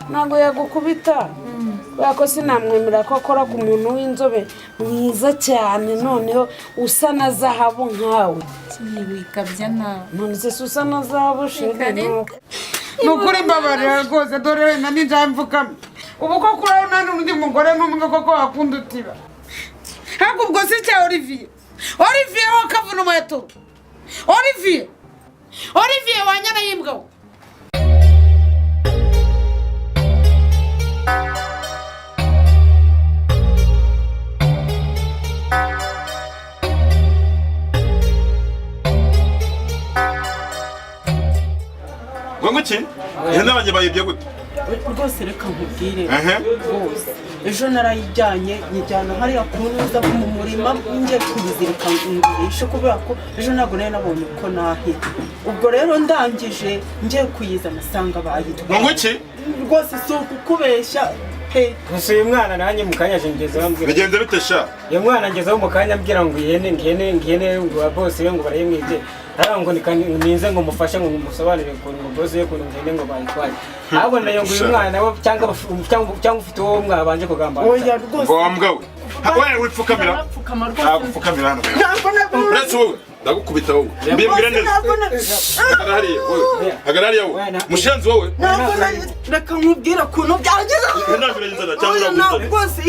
ntabwo yagukubita kubera ko sinamwemera ko akora ku muntu w'inzobe mwiza cyane noneho usa na zahabu nkawe wikabya nawe none se usa na zahabu shede ni ukuri mbabarira rwose dore wenda n'injya mvukamo ubu ko kuraho nta n'undi mugore n'umwe koko wakundutira ntabwo ubwo si cya Olivier wa kavuna umuheto Olivier wanyana y'imbwa we Wanguki? Ihene abanye bayibye gute? Rwose reka nkubwire. Rwose. Ejo narayijyanye nyijyana hariya kunuza mu murima ngiye kuyizirika ngurisha kubera ko ejo ntabwo nari nabonye ko nahita. Ubwo rero ndangije ngiye kuyiza nasanga bayitwa. Wanguki? Rwose si ukubeshya. Gusa uyu mwana nanjye mu kanya ngeze bambwira. Bigenze bite sha? Uyu mwana ngezeho mu kanya ambwira ngo ihene ngo bose we ngo barayimwibye. Ngo ninze ngo mufashe ngo musobanurire ukuntu mugoze ukuntu ngende ngo bayitwaye. Ahubwo nayo ngo uyu mwana we cyangwa ufite uwo mwabanje kugambana. Oya rwose. Ngo wambwa we. Wewe wipfukamira. Pfukamira hano. Uretse wowe ndagukubita wowe. Mbibwira neza. Hagarariya wowe. Mushenzi wowe. Reka nkubwira ukuntu byageze. Rwose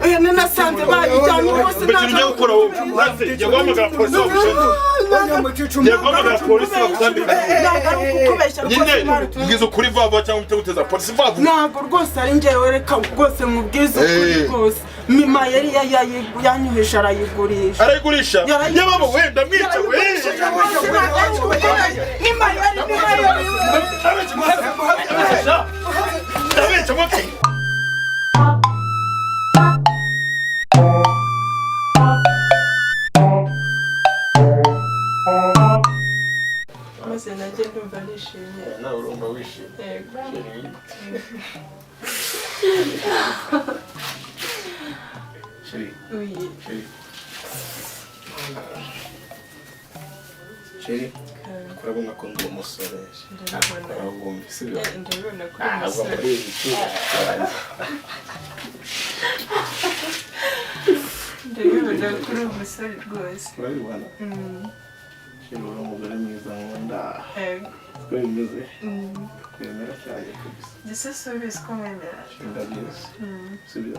ihene nasanze bayijyanye rwose nta kintu gukora wowe. Jya guhamagara polisi wabushenzi. Jya guhamagara polisi bagutambika. Nyine mbwiza ukuri vuba cyangwa utaguteza polisi vuba. Ntabwo rwose ari njyewe reka rwose mubwiza ukuri rwose. Mima yari yanyuhisha arayigurisha. Arayigurisha? Yababa wenda mwica we. Mima yari Dabecha mwaki. Maze najye ndumva nishimye. Nawe urumva wishimye. Sheri. Oui. Sheri. Kurabona ko ndi umusore. Ndabona sibyo. Ndabona ko umusore. Ndabona ko uri umusore rwose. Urabibona? Sheri uri umugore mwiza nkunda. Siko bimeze. Kwemera cyane kabisa. Gisa subiza ko mwemera. Ndabizi. Sibyo.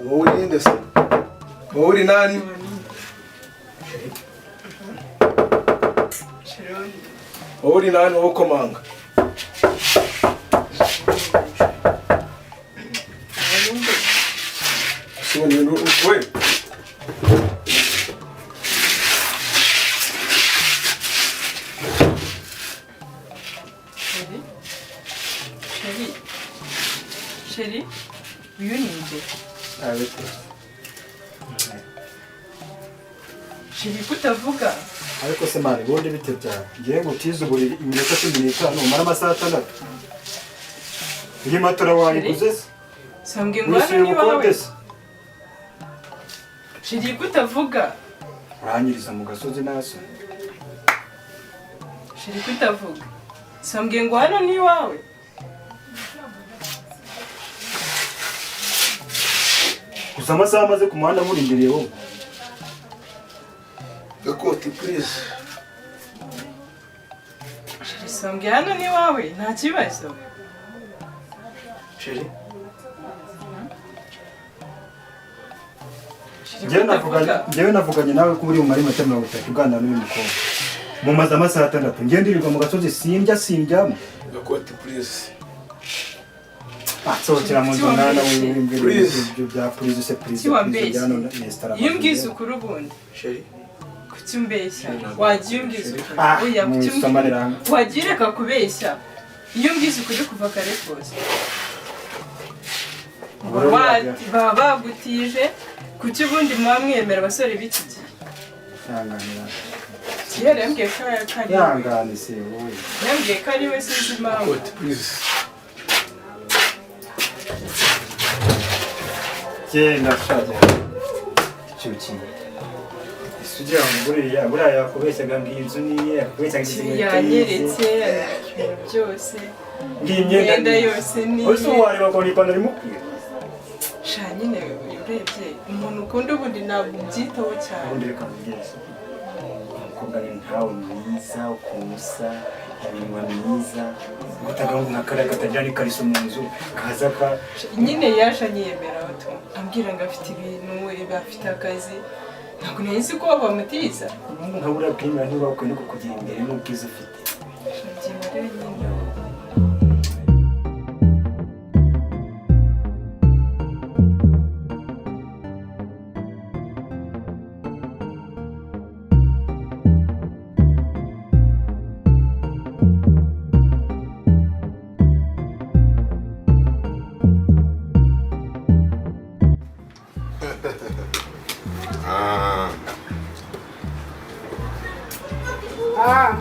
Wowe ninde se? Wowe uri nani? Wowe uri nani wowe komanga? Sibone we. Sheri, uyu ni nde? Sheri kutavuga? Ariko se mani ubundi bite byawe ngiye ngo utize uburiri iminota 15 umara amasaha 6 iyi matora wayiguze se sambwe ngo hano ni wawe Sheri kutavuga uranyiriza mu gasozi naso Sheri kutavuga sambwe ngo hano ni wawe gusa amasaha amaze ku muhanda muri imbere wowe Gakoti please. Sambwe hano ni wawe nta kibazo. Sheri. Njyewe navuganye nawe ko uri mu mari mata 30 ugana n'uyu mukobwa. Mu maza amasaha 6 ngiye ndirirwa mu gasozi simbyamo. Gakoti please. Sohokera mu nzu nana w'imbere bya please se please. Yimbwiza ukuri ubundi. Sheri. Kucyumbeshya. Wagiye umbwiza ukuri. Oya kucyumbeshya. Wagiye reka kubeshya. Iyo mbwiza ukuri kuva kare kose. Baba bagutije kuki ubundi muba mwemera abasore b'iki gihe. yarambwiye ko ari yangane se wowe yambwiye ko ari we sinzi impamvu genda shaje cyuki sugira ngo buriya yakubeshyaga ngo iyi nzu niye yakubeshyaga ikintu yanyeretse byose imyenda yose ni ose wareba ko ni ipantaro imukwiye sha nyine urebye umuntu ukunda ubundi ntabwo ubyitaho cyane ubundi reka mbwese umukobwa ni ntawe mwiza ukusa iminwa myiza gutaga nka kariya katagira n'ikariso mu nzu kaza ka nyine yaje anyiyemera ambwira ngo afite ibintu afite akazi ntabwo nahise ko bamutiza umuntu nka buriya kwimera ntibakwiye no kukugira imbere n'ubwiza ufite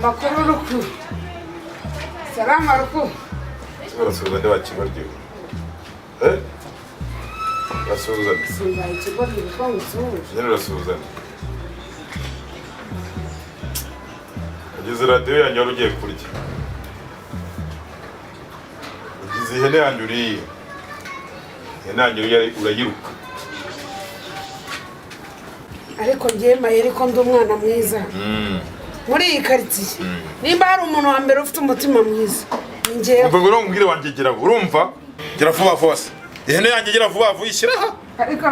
makuru ruku salamu alaikum barasuhuza nde bakibaryo basuhuza simbaye ikibazo twamusuhuje nyine urasuhuza ugize radiyo yanjye wari ugiye kurya ugize ihene yanjye uriye ihene yanjye urayiruka ariko ngiye mayeri ko ndi umwana mwiza muri iyi karitsiye nimba hari umuntu wa mbere ufite umutima mwiza ngewe umva ngo umbwire wanjye gira urumva gira vuba vuba se ihene yanjye gira vuba vuba ishyiraho ariko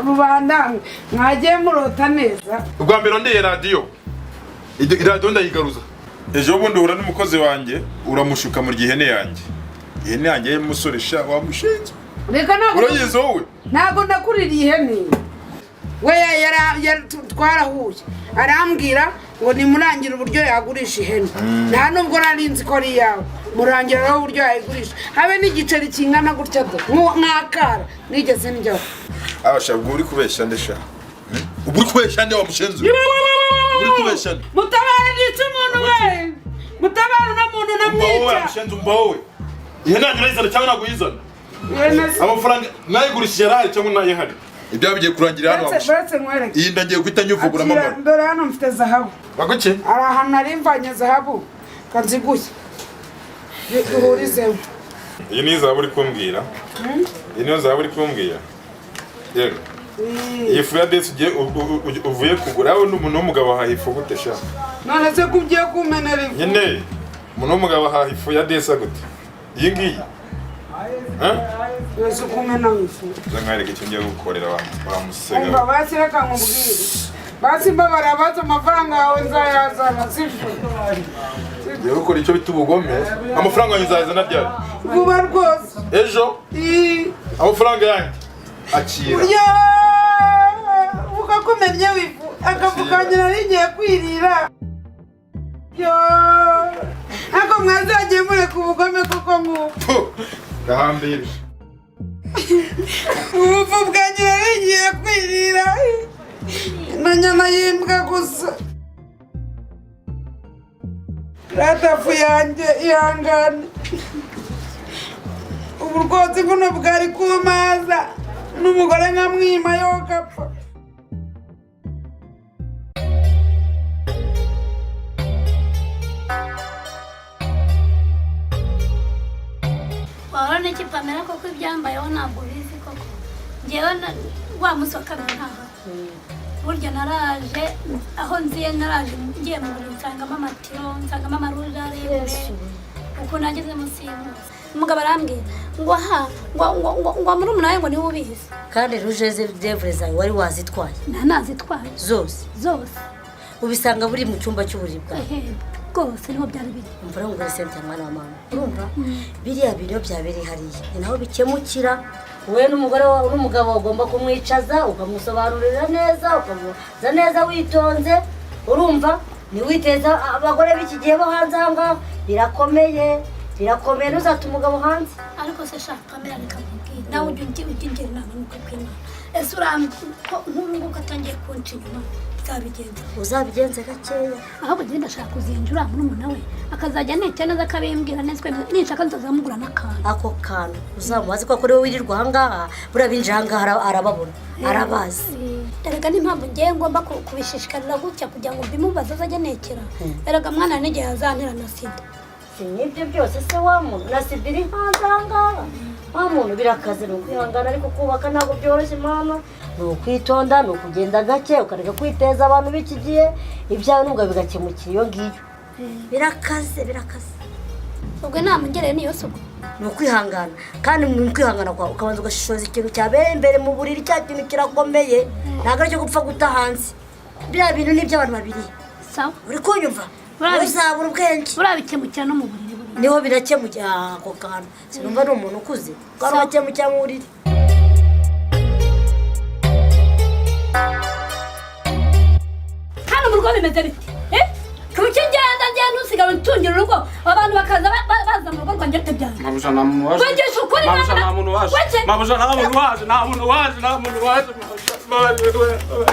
rubanda mwagiye murota neza ubwa mbere ndiye radiyo iradiyo ndayigaruza ejo bundi uhura n'umukozi wanjye uramushuka mu ihene yanjye y'umusore sha wamushinze reka ntabwo urayizi wowe ntabwo ndakuririye ihene we twarahuye arambwira ngo nimurangire uburyo yagurisha ihene nta nubwo nari nzi ko ari iyawe murangira rero uburyo yayigurisha habe n'igiceri kingana gutya do nk'akara nigeze njyaho abasha ubwo uri kubeshya nde sha ubwo uri kubeshya nde wamushinze uri kubeshya nde mutabara nica umuntu we mutabara na muntu namwica wamushinze umva wowe ihene yanjye urayizana cyangwa ntabwo uyizana amafaranga nayigurishije yarahari cyangwa ntayihari ibyo bigiye kurangira hano baretse nkwereke iyi ndagiye guhita nyuvuguramo amara dore hano mfite zahabu baguke hari ahantu nari mvanye zahabu kanziguye duhurizemo iyi ni zahabu uri kumbwira iyi niyo zahabu uri kumbwira yego iyi fu ya desi uvuye kugura aho n'umuntu w'umugabo ahaha ifu gute sha none se ko ugiye kumenera ifu nyine umuntu w'umugabo ahaha ifu ya desi gute iyi ngiyi yose kumena ifu zamwereka icyo ngiye gukorera bamusega umva basi reka nkubwire basi mbabara baza amafaranga yawe nzayazana sifu ngiye gukora icyo bita ubugome amafaranga yanjye nzayazana ryari vuba rwose ejo amafaranga yanjye akira ukakumenya wifu akavuganira n'igiye kwirira ako mwazagiye mureka ubugome kuko nk'ubu gahambire ubupfu bwanjye narigiye kwirira na nyama y'imbwa gusa ratafu yanjye ihangane ubu rwose buno bwari kumaza n'umugore nkamwima yogapfa wahora n'iki Pamela koko ibyambayeho ntabwo bizi koko ngewe wa musoka ntaha burya naraje aho nziye naraje ngiye mu buriri nsangamo amatiro nsangamo amaruje arebure uko nageze munsi y'umunsi umugabo arambwira ngo aha ngo muri umunani ngo niwe ubizi kandi ruje z'evure zawe wari wazitwaye nazitwaye zose ubisanga buri mu cyumba cy'uburiri bwawe rwose niho byari biri umvura ngo uri sente mwana wa mama urumva biriya biro byabereye hariya ni naho bikemukira wowe n'umugore wawe n'umugabo ugomba kumwicaza ukamusobanurira neza ukamuza neza witonze urumva ntiwiteza abagore b'iki gihe bo hanze aha ngaha birakomeye ntuzate umugabo hanze ariko se shaka Pamela reka nkubwire nawe ujya ungira inama n'uko kw'Imana ese urambye ko nk'ubu ngubu atangiye kunca inyuma nzabigenza uzabigenze gakeya ahubwo njye ndashaka kuzinjura murumuna we akazajya neka neza akabimbwira neza nishaka nzazamugura n'akantu ako kantu uzamubaze ko ari wowe wirirwa ahangaha buriya binjira ahangaha arababona arabazi erega n'impamvu ngewe ngomba kubishishikarira gutya kugira ngo mbimubaze azajya nekera erega mwana n'igihe yazantera na sida si n'ibyo byose se wa muntu na sida iri hanze ahangaha wa muntu birakaze ni ukwihangana ariko kubaka ntabwo byoroshye mama ni ukwitonda ni ukugenda gake ukareka kwiteza abantu b'iki gihe ibyawe nubwo bigakemukira iyo ngiyo birakaze ubwo namugereye niyo suku ni ukwihangana kandi mu kwihangana kwawe ukabanza ugashishoza ikintu cyabereye imbere mu buriri cya kintu kirakomeye ntabwo ari cyo gupfa guta hanze biriya bintu ni iby'abantu babiri sawa uri kunyumva uzabura ubwenge burabikemukira no mu buriri niho birakemukira ako kantu sinumva ari umuntu ukuze kandi wakemukira mu buriri hano mu rugo bimeze biti kuki ngenda ntusigara utungira urugo abantu bakaza baza mu rugo rwanjye rutabyanga mabuja nta muntu waje kwigisha ukuri mabuja nta muntu waje mabuja nta muntu waje mabuja